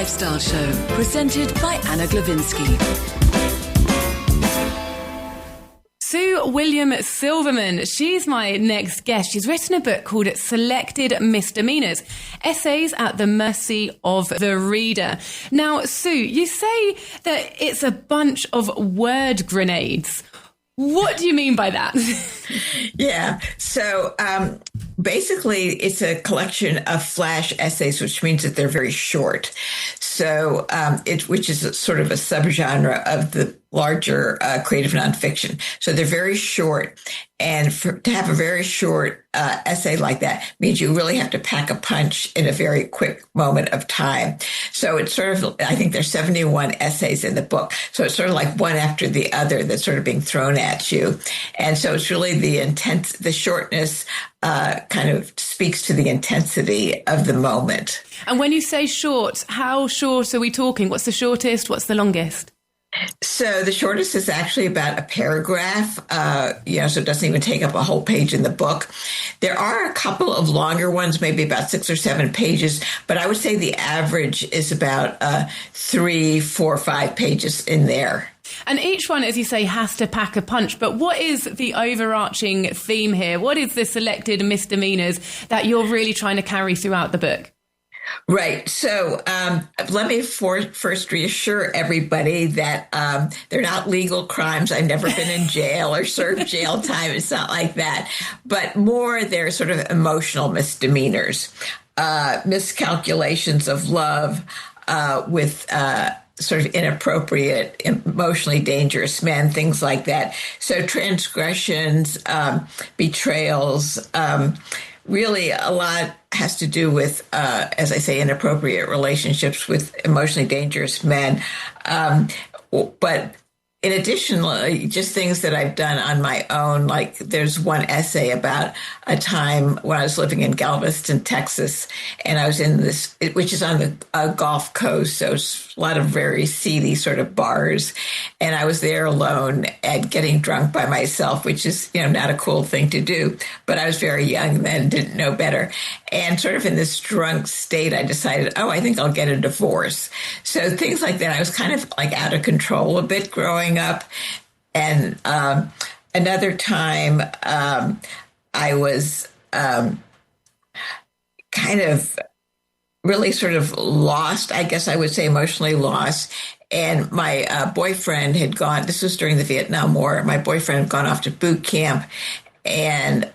Lifestyle Show, presented by Anna Glavinsky. Sue William Silverman, she's my next guest. She's written a book called Selected Misdemeanors, Essays at the Mercy of the Reader. Now, Sue, you say that it's a bunch of word grenades. What do you mean by that? Yeah. So basically, it's a collection of flash essays, which means that they're very short. So which is sort of a subgenre of the larger creative nonfiction. So they're very short. And to have a very short essay like that means you really have to pack a punch in a very quick moment of time. So it's sort of, I think there's 71 essays in the book. So it's sort of like one after the other that's sort of being thrown at you. And so it's really the shortness kind of speaks to the intensity of the moment. And when you say short, how short are we talking? What's the shortest? What's the longest? So the shortest is actually about a paragraph, so it doesn't even take up a whole page in the book. There are a couple of longer ones, maybe about 6 or 7 pages, but I would say the average is about 3, 4, 5 pages in there. And each one, as you say, has to pack a punch. But what is the overarching theme here? What is the selected misdemeanors that you're really trying to carry throughout the book? Right. So let me first reassure everybody that they're not legal crimes. I've never been in jail or served jail time. It's not like that. But more, they're sort of emotional misdemeanors, miscalculations of love with sort of inappropriate, emotionally dangerous men, things like that. So transgressions, betrayals, really a lot has to do with, as I say, inappropriate relationships with emotionally dangerous men. But in addition, just things that I've done on my own, like there's one essay about a time when I was living in Galveston, Texas, and I was in this, which is on the Gulf Coast, so it's a lot of very seedy sort of bars, and I was there alone and getting drunk by myself, which is, not a cool thing to do, but I was very young then, didn't know better, and sort of in this drunk state, I decided, I think I'll get a divorce. So things like that, I was kind of like out of control a bit growing up. And another time I was kind of really sort of lost, I guess I would say emotionally lost. And my boyfriend had gone, this was during the Vietnam War, my boyfriend had gone off to boot camp. And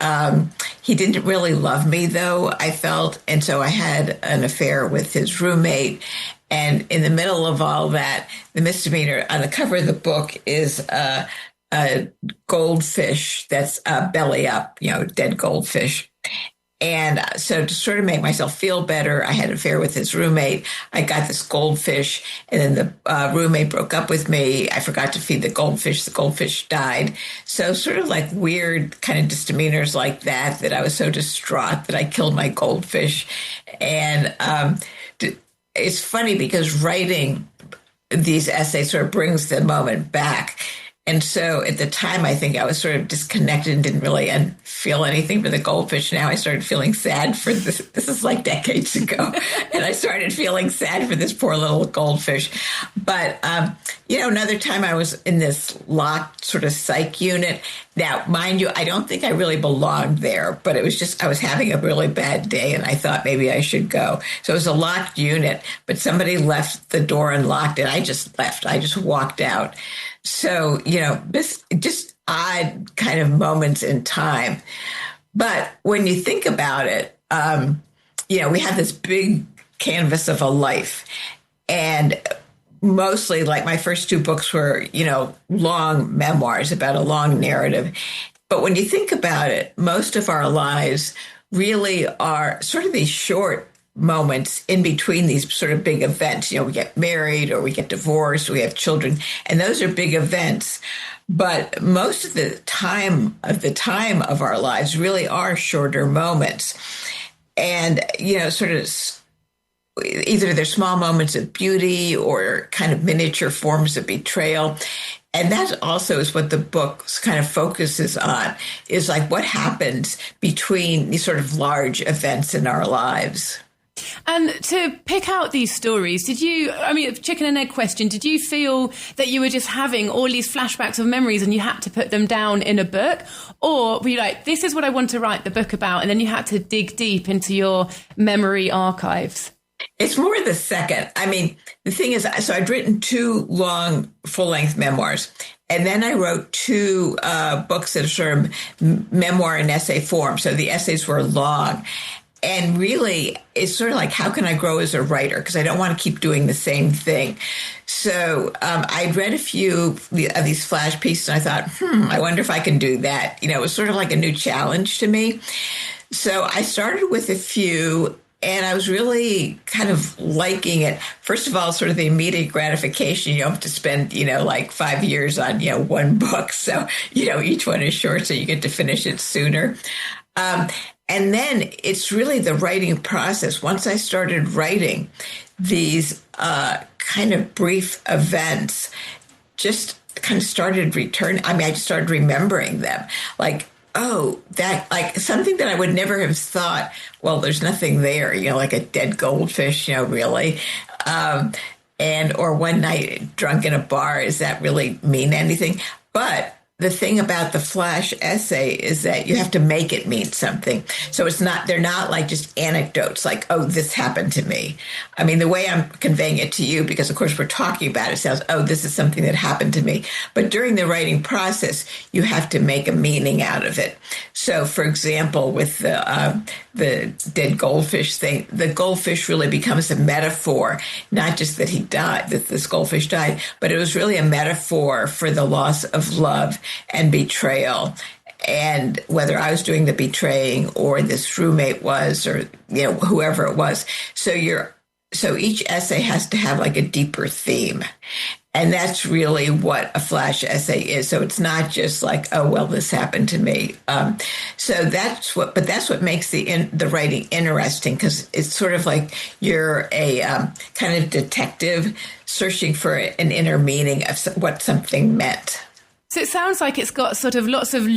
he didn't really love me, though, I felt. And so I had an affair with his roommate. And in the middle of all that, the misdemeanor on the cover of the book is a goldfish that's belly up, dead goldfish. And so to sort of make myself feel better, I had an affair with his roommate. I got this goldfish, and then the roommate broke up with me. I forgot to feed the goldfish. The goldfish died. So sort of like weird kind of misdemeanors like that I was so distraught that I killed my goldfish. And it's funny because writing these essays sort of brings the moment back. And so at the time, I think I was sort of disconnected and didn't really feel anything for the goldfish. Now I started feeling sad for this. This is like decades ago. And I started feeling sad for this poor little goldfish. But, another time I was in this locked sort of psych unit. Now, mind you, I don't think I really belonged there, but it was just, I was having a really bad day and I thought maybe I should go. So it was a locked unit, but somebody left the door unlocked and I just left. I just walked out. So, this just odd kind of moments in time. But when you think about it, we have this big canvas of a life. And mostly, like my first 2 books were, long memoirs about a long narrative. But when you think about it, most of our lives really are sort of these short moments in between these sort of big events. We get married or we get divorced, we have children, and those are big events. But most of the time of our lives really are shorter moments. And, sort of either they're small moments of beauty or kind of miniature forms of betrayal. And that also is what the book kind of focuses on, is like what happens between these sort of large events in our lives. And to pick out these stories, chicken and egg question, did you feel that you were just having all these flashbacks of memories and you had to put them down in a book? Or were you like, this is what I want to write the book about, and then you had to dig deep into your memory archives? It's more the second. I mean, the thing is, so I'd written 2 long full-length memoirs, and then I wrote 2 books that are sort of memoir and essay form. So the essays were long. And really, it's sort of like, how can I grow as a writer? Because I don't want to keep doing the same thing. So I'd read a few of these flash pieces, and I thought, I wonder if I can do that. It was sort of like a new challenge to me. So I started with a few, and I was really kind of liking it. First of all, sort of the immediate gratification. You don't have to spend, like 5 years on, one book. So, each one is short, so you get to finish it sooner. And then it's really the writing process. Once I started writing, these kind of brief events just kind of started returning. I just started remembering them. Like, like something that I would never have thought, well, there's nothing there, like a dead goldfish, really. Or one night drunk in a bar, does that really mean anything? But the thing about the flash essay is that you have to make it mean something. So they're not like just anecdotes like, oh, this happened to me. I mean, the way I'm conveying it to you, because of course we're talking about it, sounds, oh, this is something that happened to me. But during the writing process, you have to make a meaning out of it. So for example, with the dead goldfish thing, the goldfish really becomes a metaphor, not just that he died, that this goldfish died, but it was really a metaphor for the loss of love and betrayal. And whether I was doing the betraying or this roommate was, or, whoever it was. So each essay has to have like a deeper theme. And that's really what a flash essay is. So it's not just like, oh, well, this happened to me. So that's what makes the writing interesting, because it's sort of like you're a kind of detective searching for an inner meaning of what something meant. So it sounds like it's got sort of lots of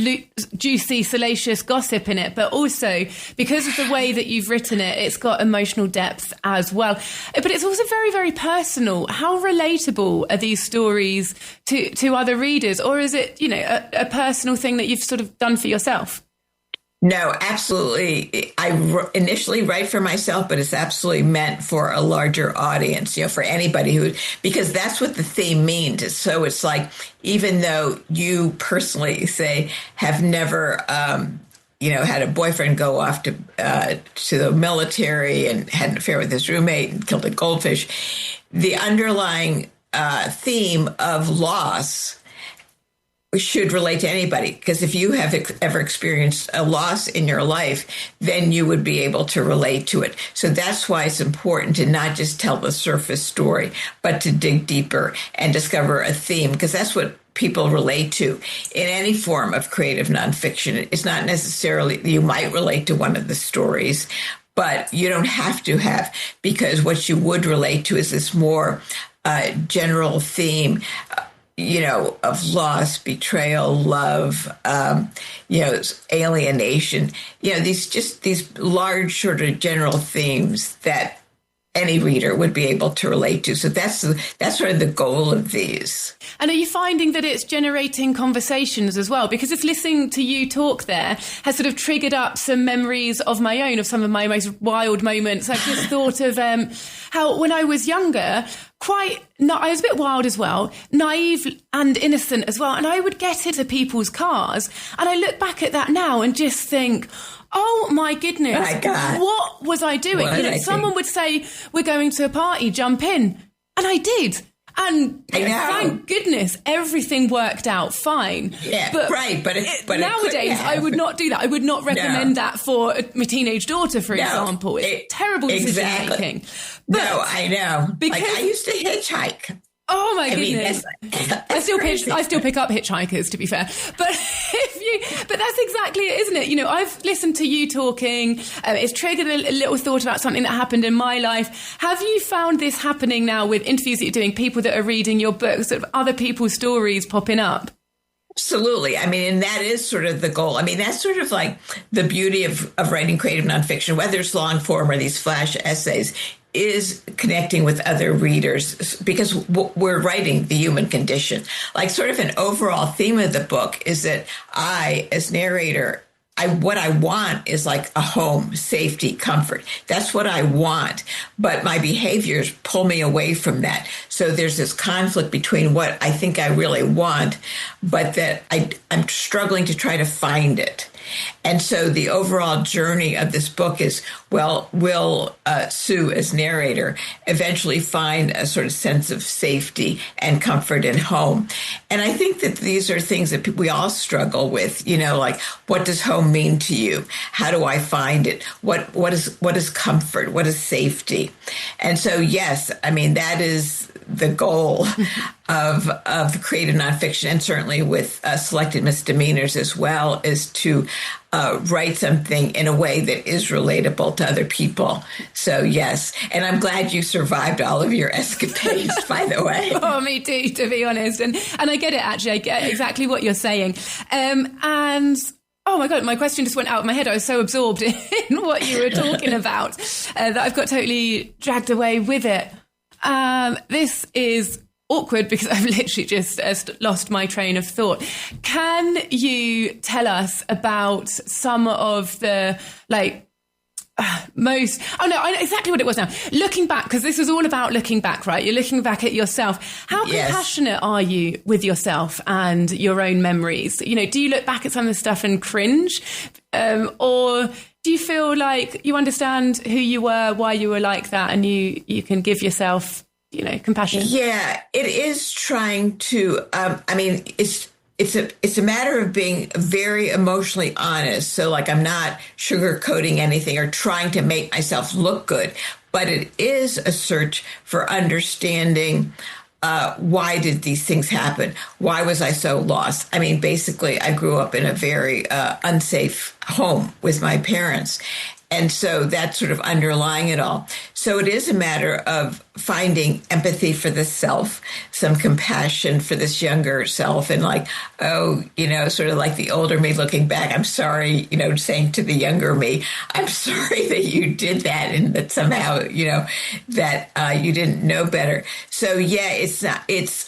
juicy, salacious gossip in it, but also because of the way that you've written it, it's got emotional depth as well. But it's also very, very personal. How relatable are these stories to other readers? Or is it, a personal thing that you've sort of done for yourself? No, absolutely. I initially write for myself, but it's absolutely meant for a larger audience, for anybody because that's what the theme means. So it's like, even though you personally say have never, had a boyfriend go off to the military and had an affair with his roommate and killed a goldfish, the underlying theme of loss should relate to anybody, because if you have ever experienced a loss in your life, then you would be able to relate to it. So that's why it's important to not just tell the surface story, but to dig deeper and discover a theme, because that's what people relate to in any form of creative nonfiction. It's not necessarily, you might relate to one of the stories, but you don't have to have, because what you would relate to is this more general theme, of loss, betrayal, love, alienation, these large sort of general themes that any reader would be able to relate to. So that's sort of the goal of these. And are you finding that it's generating conversations as well? Because it's listening to you talk there has sort of triggered up some memories of my own, of some of my most wild moments. I've just thought of how when I was younger, I was a bit wild as well, naive and innocent as well. And I would get into people's cars and I look back at that now and just think, oh my goodness, my God, what was I doing? Someone would say, we're going to a party, jump in. And I did. And thank goodness everything worked out fine. Yeah, right. But nowadays, I would not do that. I would not recommend that for my teenage daughter, for example. It's terrible decision making. No, I know. Because I used to hitchhike. Oh my goodness! I still pick up hitchhikers, to be fair. But that's exactly it, isn't it? I've listened to you talking. It's triggered a little thought about something that happened in my life. Have you found this happening now with interviews that you're doing, people that are reading your books, sort of other people's stories popping up? Absolutely. I mean, and that is sort of the goal. I mean, that's sort of like the beauty of writing creative nonfiction, whether it's long form or these flash essays, is connecting with other readers because we're writing the human condition. Like, sort of an overall theme of the book is that I, as narrator, what I want is like a home, safety, comfort. That's what I want. But my behaviors pull me away from that. So there's this conflict between what I think I really want, but that I'm struggling to try to find it. And so the overall journey of this book is, well, will Sue, as narrator, eventually find a sort of sense of safety and comfort and home? And I think that these are things that we all struggle with, like, what does home mean to you? How do I find it? What is comfort? What is safety? And so, yes, I mean, that is the goal of creative nonfiction, and certainly with selected misdemeanors as well, is to write something in a way that is relatable to other people. So, yes. And I'm glad you survived all of your escapades, by the way. Oh, me too, to be honest. And I get it, actually. I get exactly what you're saying. And oh my God, my question just went out of my head. I was so absorbed in what you were talking about that I've got totally dragged away with it. This is awkward because I've literally just lost my train of thought. Can you tell us about some of the most, oh no, I know exactly what it was now. Looking back, because this was all about looking back, right? You're looking back at yourself. How compassionate are you with yourself and your own memories? Do you look back at some of the stuff and cringe? Or do you feel like you understand who you were, why you were like that, and you can give yourself, compassion? Yeah, it is trying to, it's a matter of being very emotionally honest. So, like, I'm not sugarcoating anything or trying to make myself look good, but it is a search for understanding why did these things happen? Why was I so lost? I mean, basically, I grew up in a very unsafe home with my parents. And so that's sort of underlying it all. So it is a matter of finding empathy for the self, some compassion for this younger self, and sort of like the older me looking back, I'm sorry, saying to the younger me, I'm sorry that you did that and that somehow, that you didn't know better. So yeah,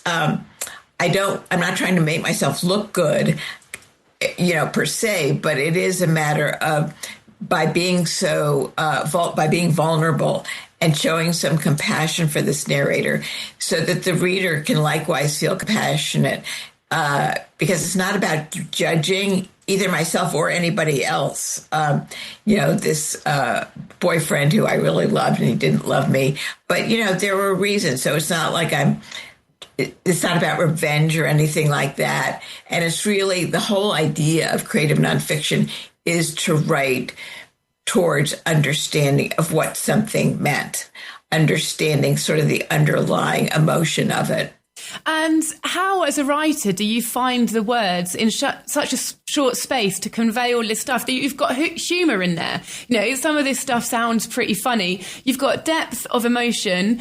I'm not trying to make myself look good, per se, but it is a matter of by being vulnerable and showing some compassion for this narrator so that the reader can likewise feel compassionate, because it's not about judging either myself or anybody else. This boyfriend who I really loved and he didn't love me, but, there were reasons. So it's not like it's not about revenge or anything like that. And it's really the whole idea of creative nonfiction is to write towards understanding of what something meant, understanding sort of the underlying emotion of it. And how, as a writer, do you find the words in such a short space to convey all this stuff? That you've got humour in there. Some of this stuff sounds pretty funny. You've got depth of emotion.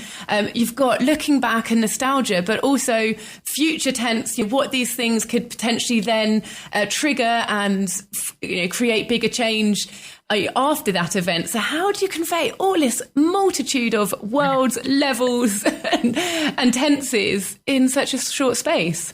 You've got looking back and nostalgia, but also future tense. What these things could potentially then trigger and create bigger change after that event. So how do you convey all this multitude of worlds, levels and tenses in such a short space?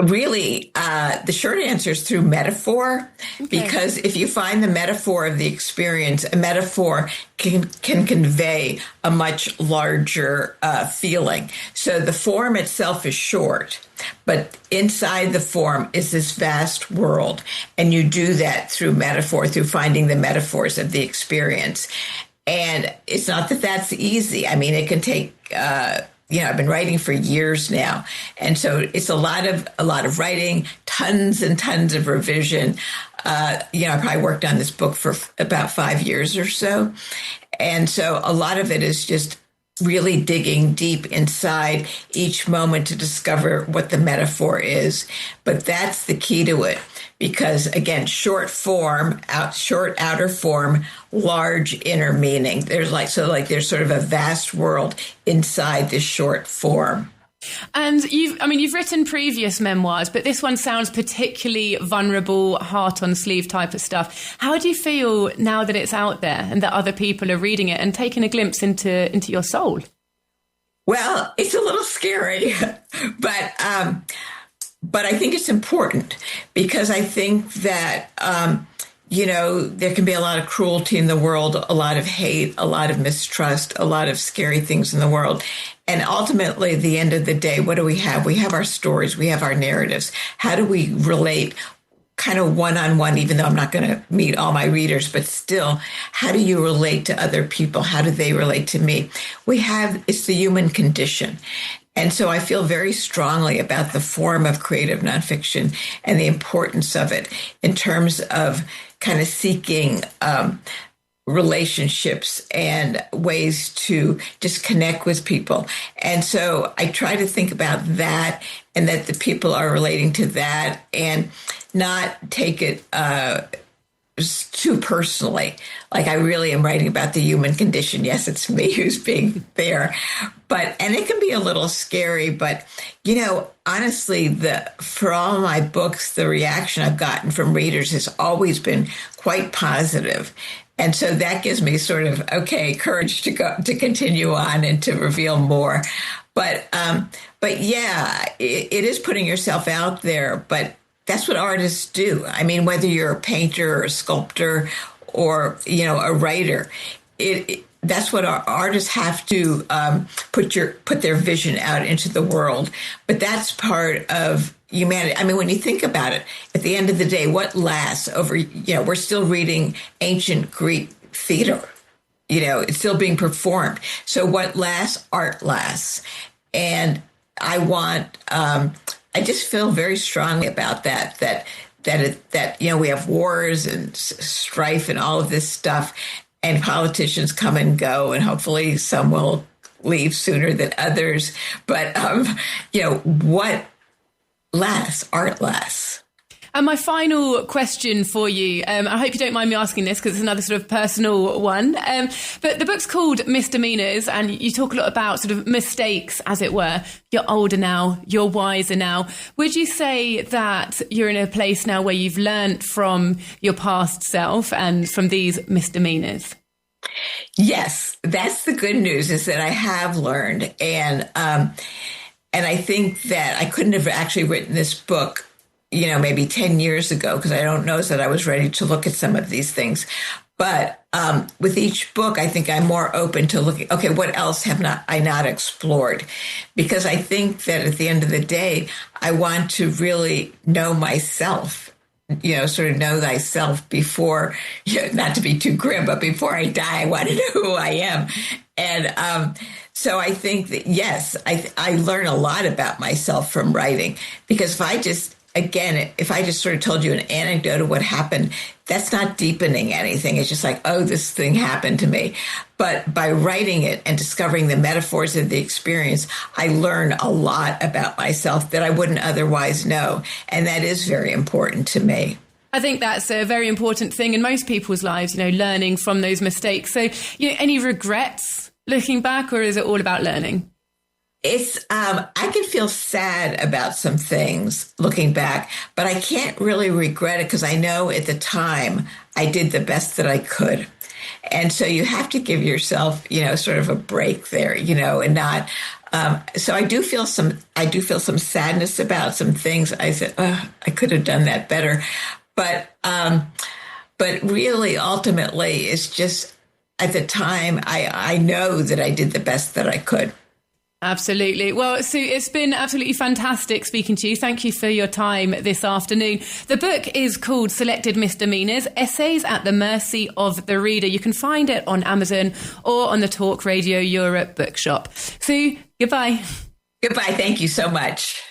Really, the short answer is through metaphor, because if you find the metaphor of the experience, a metaphor can convey a much larger feeling. So the form itself is short, but inside the form is this vast world. And you do that through metaphor, through finding the metaphors of the experience. And it's not that that's easy. I mean, it can take I've been writing for years now. And so it's a lot of writing, tons and tons of revision. I probably worked on this book for about 5 years or so. And so a lot of it is just really digging deep inside each moment to discover what the metaphor is. But that's the key to it. Because again, short outer form, large inner meaning. There's sort of a vast world inside this short form. And you've written previous memoirs, but this one sounds particularly vulnerable, heart on sleeve type of stuff. How do you feel now that it's out there and that other people are reading it and taking a glimpse into your soul? Well, it's a little scary, but I think it's important because I think that, there can be a lot of cruelty in the world, a lot of hate, a lot of mistrust, a lot of scary things in the world. And ultimately, at the end of the day, what do we have? We have our stories. We have our narratives. How do we relate kind of one-on-one, even though I'm not going to meet all my readers, but still, how do you relate to other people? How do they relate to me? It's the human condition. And so I feel very strongly about the form of creative nonfiction and the importance of it in terms of kind of seeking relationships and ways to just connect with people. And so I try to think about that and that the people are relating to that and not take it too personally. Like I really am writing about the human condition. Yes, it's me who's being there. And it can be a little scary, but honestly, for all my books, the reaction I've gotten from readers has always been quite positive. And so that gives me sort of, courage to continue on and to reveal more. But yeah, it is putting yourself out there, but that's what artists do. I mean, whether you're a painter or a sculptor or, a writer, that's what our artists have to put their vision out into the world. But that's part of humanity. I mean, when you think about it, at the end of the day, what lasts over, we're still reading ancient Greek theater. It's still being performed. So what lasts? Art lasts. And I just feel very strongly about that we have wars and strife and all of this stuff, and politicians come and go, and hopefully some will leave sooner than others. But, what lasts? Art lasts. And my final question for you, I hope you don't mind me asking this because it's another sort of personal one, but the book's called Misdemeanors and you talk a lot about sort of mistakes, as it were. You're older now, you're wiser now. Would you say that you're in a place now where you've learned from your past self and from these misdemeanors? Yes, that's the good news, is that I have learned. And I think that I couldn't have actually written this book maybe 10 years ago, because I don't know that I was ready to look at some of these things. But with each book, I think I'm more open to looking, what else have I not explored? Because I think that at the end of the day, I want to really know myself, sort of know thyself before, not to be too grim, but before I die, I want to know who I am. And so I think that, yes, I learn a lot about myself from writing, because if I just sort of told you an anecdote of what happened, that's not deepening anything. It's just like, oh, this thing happened to me. But by writing it and discovering the metaphors of the experience, I learn a lot about myself that I wouldn't otherwise know. And that is very important to me. I think that's a very important thing in most people's lives, learning from those mistakes. So, any regrets looking back, or is it all about learning? It's, I can feel sad about some things looking back, but I can't really regret it because I know at the time I did the best that I could. And so you have to give yourself, sort of a break there, and not, so I do feel some sadness about some things. I said, I could have done that better. But really, ultimately, it's just at the time, I know that I did the best that I could. Absolutely. Well, Sue, it's been absolutely fantastic speaking to you. Thank you for your time this afternoon. The book is called Selected Misdemeanors, Essays at the Mercy of the Reader. You can find it on Amazon or on the Talk Radio Europe bookshop. Sue, goodbye. Goodbye. Thank you so much.